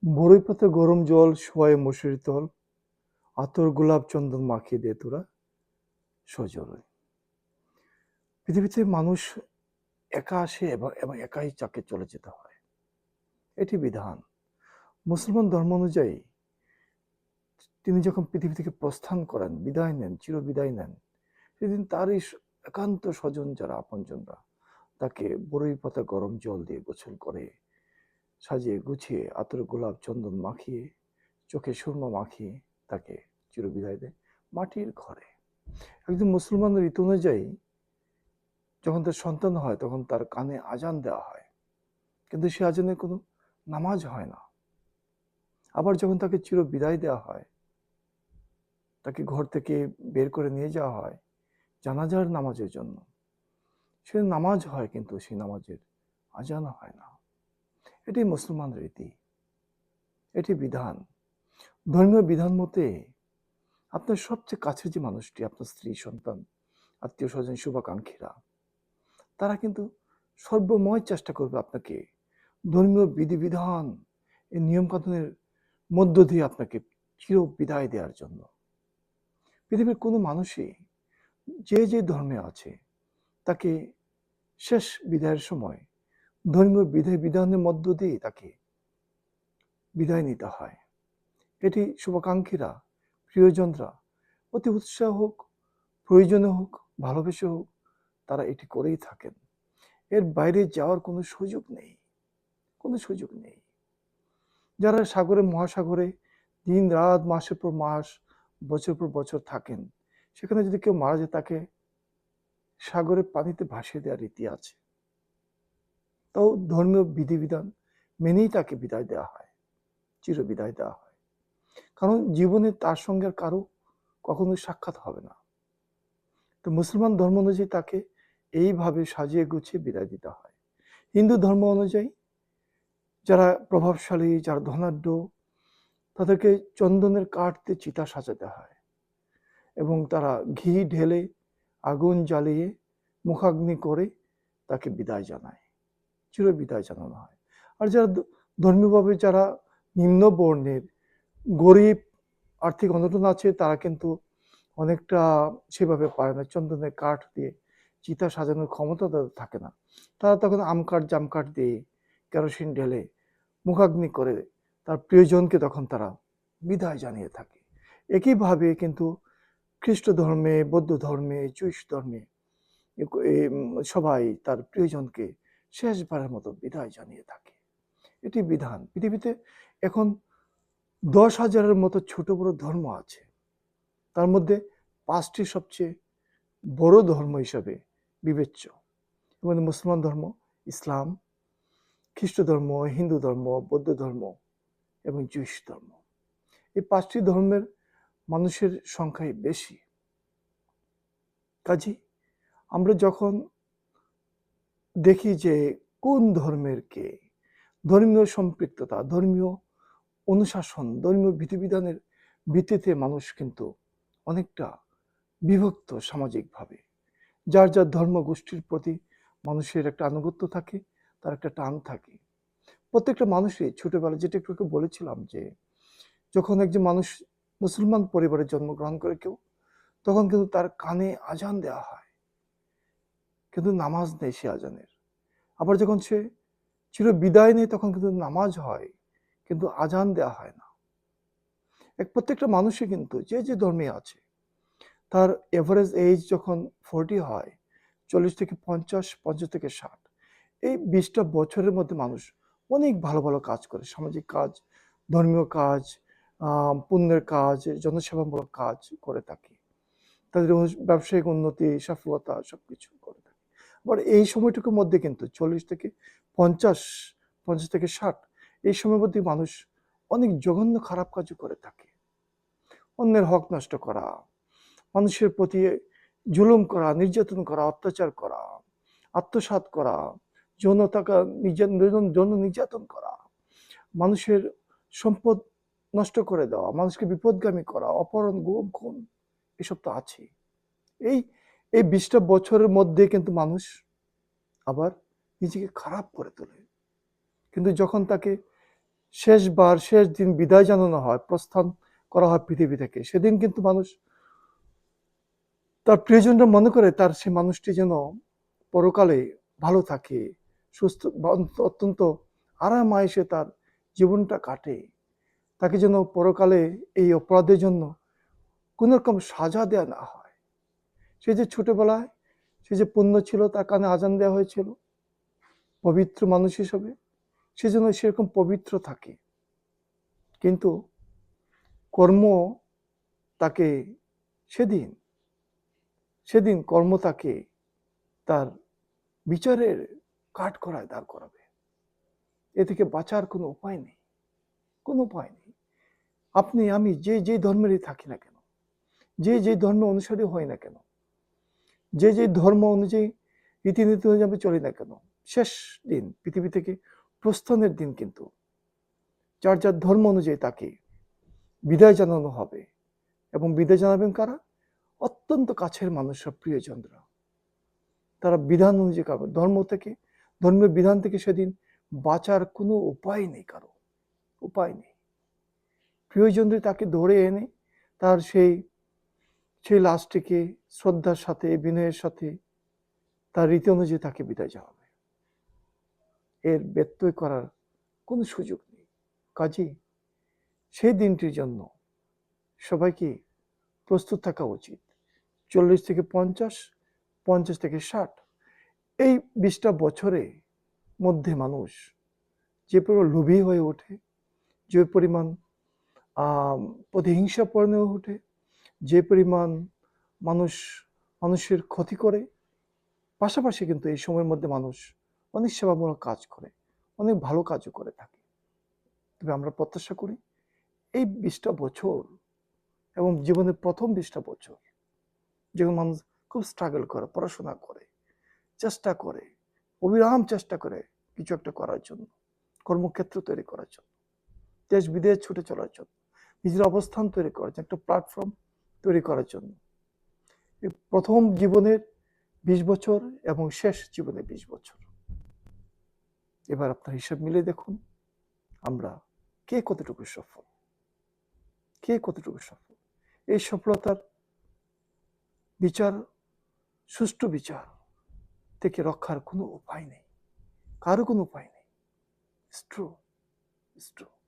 বরই পাতা গরম জল শোয়ায় মশারি তল, আতর গোলাপ চন্দন মাখিয়ে দে তোরা সজলে। পৃথিবীতে মানুষ একা আসে এবং একাই চাকে চলে যেতে হয়, এটি বিধান। মুসলমান ধর্ম অনুযায়ী তিনি যখন পৃথিবী থেকে প্রস্থান করেন, বিদায় নেন, চির বিদায় নেন, সেদিন তারই একান্ত স্বজন যারা আপনজনরা তাকে বরই পাতা গরম জল দিয়ে গোসল করে, সাজিয়ে গুছিয়ে আতর গোলাপ চন্দন মাখিয়ে, চোখে সুরমা মাখিয়ে তাকে চির বিদায় দেয় মাটির ঘরে। একজন মুসলমানের রীতি অনুযায়ী যখন তার সন্তান হয় তখন তার কানে আজান দেওয়া হয়, কিন্তু সে আজানের কোনো নামাজ হয় না। আবার যখন তাকে চির বিদায় দেওয়া হয়, তাকে ঘর থেকে বের করে নিয়ে যাওয়া হয় জানাজার নামাজের জন্য, সে নামাজ হয় কিন্তু সেই নামাজের আজান হয় না। এটি মুসলমান রীতি, এটি বিধান। ধর্মীয় বিধান মতে আপনার সবচেয়ে কাছের যে মানুষটি, আপনার স্ত্রী, সন্তান, আত্মীয় স্বজন, শুভাকাঙ্ক্ষীরা, তারা কিন্তু সর্বময় চেষ্টা করবে আপনাকে ধর্মীয় বিধিবিধান, এই নিয়মকানুনের মধ্য দিয়ে আপনাকে চির বিদায় দেওয়ার জন্য। পৃথিবীর কোনো মানুষই যে ধর্মে আছে তাকে শেষ বিদায়ের সময় ধর্মীয় বিধি বিধানের মধ্য দিয়ে তাকে বিদায় নিতে হয়। এটি শুভাকাঙ্ক্ষীরা, প্রিয়জনরা অতি উৎসাহ হোক, প্রয়োজনে হোক, ভালোবেসে হোক, তারা এটি করেই থাকেন। এর বাইরে যাওয়ার কোনো সুযোগ নেই, কোনো সুযোগ নেই। যারা সাগরে মহাসাগরে দিন রাত, মাসের পর মাস, বছর পর বছর থাকেন, সেখানে যদি কেউ মারা যায় তাকে সাগরের পানিতে ভাসিয়ে দেওয়ার রীতি আছে। তাও ধর্মীয় বিধিবিধান মেনেই তাকে বিদায় দেওয়া হয়, চির বিদায় দেওয়া হয়। কারণ জীবনে তার সঙ্গে আর কারো কখনো সাক্ষাৎ হবে না। তো মুসলমান ধর্ম অনুযায়ী তাকে এইভাবে সাজিয়ে গুছিয়ে বিদায় দিতে হয়। হিন্দু ধর্ম অনুযায়ী যারা প্রভাবশালী, যারা ধনাঢ্য, তাদেরকে চন্দনের কাঠ দিয়ে চিতা সাজাতে হয় এবং তারা ঘি ঢেলে আগুন জ্বালিয়ে মুখাগ্নি করে তাকে বিদায় জানায়, চির বিদায় জানানো হয়। আর যারা ধর্মীয়ভাবে যারা নিম্ন বর্ণের, গরিব, আর্থিক অনটন আছে, তারা কিন্তু অনেকটা সেভাবে পারে না, চন্দনের কাঠ দিয়ে চিতা সাজানোর ক্ষমতা তাদের থাকে না। তারা তখন আম কাঠ, জাম কাঠ দিয়ে কেরোসিন ঢেলে মুখাগ্নি করে তার প্রিয়জনকে তখন তারা বিদায় জানিয়ে থাকে। একইভাবে কিন্তু খ্রিস্ট ধর্মে, বৌদ্ধ ধর্মে, জুইশ ধর্মে সবাই তার প্রিয়জনকে শেষবারের মতো বিদায় জানিয়ে থাকে। এটি বিধান। পৃথিবীতে এখন 10,000-এর মতো ছোট বড় ধর্ম আছে, তার মধ্যে 5টি সবচেয়ে বড় ধর্ম হিসাবে বিবেচ্য, এবং মুসলমান ধর্ম, ইসলাম, খ্রিস্ট ধর্ম, হিন্দু ধর্ম, বৌদ্ধ ধর্ম এবং জুইশ ধর্ম। এই 5টি ধর্মের মানুষের সংখ্যাই বেশি। কাজী আমরা যখন দেখি যে কোন ধর্মের কে, ধর্মীয় সম্পৃক্ততা, ধর্মীয় অনুশাসন, ধর্মীয় বিধিবিধানের ভিত্তিতে মানুষ কিন্তু অনেকটা বিভক্ত সামাজিকভাবে। যার যার ধর্ম গোষ্ঠীর প্রতি মানুষের একটা আনুগত্য থাকে, তার একটা টান থাকে। প্রত্যেকটা মানুষই ছোটবেলায়, যেটা একটু বলেছিলাম, যে যখন একজন মানুষ মুসলমান পরিবারে জন্মগ্রহণ করে কেউ, তখন কিন্তু তার কানে আজান দেওয়া হয়, কিন্তু নামাজ নেই সে আজানের। আবার যখন সে চির বিদায় নেই তখন কিন্তু নামাজ হয়, কিন্তু আজান দেওয়া হয় না। প্রত্যেকটা মানুষই কিন্তু যে ধর্মে আছে, তার এভারেজ এজ যখন 40 হয়, 40 থেকে 50, 50 থেকে 60, এই 20টা বছরের মধ্যে মানুষ অনেক ভালো ভালো কাজ করে, সামাজিক কাজ, ধর্মীয় কাজ, পুণ্যের কাজ, জনসেবামূলক কাজ করে থাকে। তাদের ব্যবসায়িক উন্নতি, সফলতা সবকিছু করে থাকে। আবার এই সময়টুকুর মধ্যে কিন্তু 40 থেকে 50, 50 থেকে 60, এই সময়ের মধ্যে মানুষ অনেক জঘন্য খারাপ কাজও করে থাকে। অন্যের হক নষ্ট করা, মানুষের প্রতি জুলুম করা, নির্যাতন করা, অত্যাচার করা, আত্মসাৎ করা, যৌন নির্যাতন করা, মানুষের সম্পদ নষ্ট করে দেওয়া, মানুষকে বিপদগামী করা, অপহরণ, গুম, খুন, এসব তো আছে। এই 20টা বছরের মধ্যে কিন্তু মানুষ আবার নিজেকে খারাপ করে তোলে। কিন্তু যখন তাকে শেষবার শেষ দিন বিদায় জানানো হয়, প্রস্থান করা হয় পৃথিবী থেকে, সেদিন কিন্তু মানুষ তার প্রিয়জনরা মনে করে তার সে মানুষটি যেন পরকালে ভালো থাকে, সুস্থ অত্যন্ত আরাম আয়েসে তার জীবনটা কাটে, তাকে যেন পরকালে এই অপরাধের জন্য কোনো রকম সাজা দেয়া না হয়। সে যে ছোটবেলায় সে যে পুণ্য ছিল, তার কানে আজান দেওয়া হয়েছিল পবিত্র মানুষ হিসেবে, সেজন্য সেরকম পবিত্র থাকে। কিন্তু কর্ম তাকে সেদিন সেদিন কর্ম তাকে তার বিচারের কাঠগড়ায় দাঁড় করাবে। এ থেকে বাঁচার কোনো উপায় নেই, কোনো উপায় নেই। আপনি আমি যে যে ধর্মেরই থাকি না কেন, যে যে ধর্ম অনুসারী হই না কেন, যে যে ধর্ম অনুযায়ী রীতিনীতি অনুযায়ী আমি চলি না কেন, শেষ দিন পৃথিবী থেকে প্রস্থানের দিন কিন্তু যার যার ধর্ম অনুযায়ী তাকে বিদায় জানানো হবে। এবং বিদায় জানাবেন কারা? অত্যন্ত কাছের মানুষরা, প্রিয়জনরা। তারা বিধান অনুযায়ী কারো ধর্ম থেকে, ধর্মের বিধান থেকে সেদিন বাঁচার কোনো উপায় নেই, কারো উপায় নেই। প্রিয়জনদের তাকে ধরে এনে তার সেই লাশটিকে শ্রদ্ধার সাথে, বিনয়ের সাথে তার রীতি অনুযায়ী তাকে বিদায় জানাবে। এর ব্যত্যয় করার কোনো সুযোগ নেই। কাজেই সেই দিনটির জন্য সবাইকে প্রস্তুত থাকা উচিত। 40 থেকে 50, 50 থেকে 60, এই 20টা বছরে মধ্যে মানুষ যে পরিমাণ লোভী হয়ে ওঠে, যে পরিমাণ প্রতিহিংসাপরায়ণ হয়ে ওঠে, যে পরিমাণ মানুষের ক্ষতি করে, পাশাপাশি কিন্তু এই সময়ের মধ্যে মানুষ অনেক সেবামূলক কাজ করে, অনেক ভালো কাজও করে থাকে। তবে আমরা প্রত্যাশা করি এই 20টা বছর এবং জীবনের প্রথম 20টা বছর যখন মানুষ খুব স্ট্রাগল করে, পড়াশোনা করে, চেষ্টা করে, অবিরাম চেষ্টা করে কিছু একটা করার জন্য, কর্মক্ষেত্র তৈরি করার জন্য, দেশ বিদেশ ছুটে চলার জন্য, নিজের অবস্থান তৈরি করার জন্য, একটা প্ল্যাটফর্ম তৈরি করার জন্য, এই প্রথম জীবনের 20 বছর এবং শেষ জীবনের 20 বছর, এবার আপনার হিসাব মিলে দেখুন আমরা কে কতটুকু সফল, কে কতটুকু সফল। এই সফলতার বিচার, সুষ্ঠু বিচার থেকে রক্ষার কোনো উপায় নেই, কারো কোনো উপায় নেই। It's true.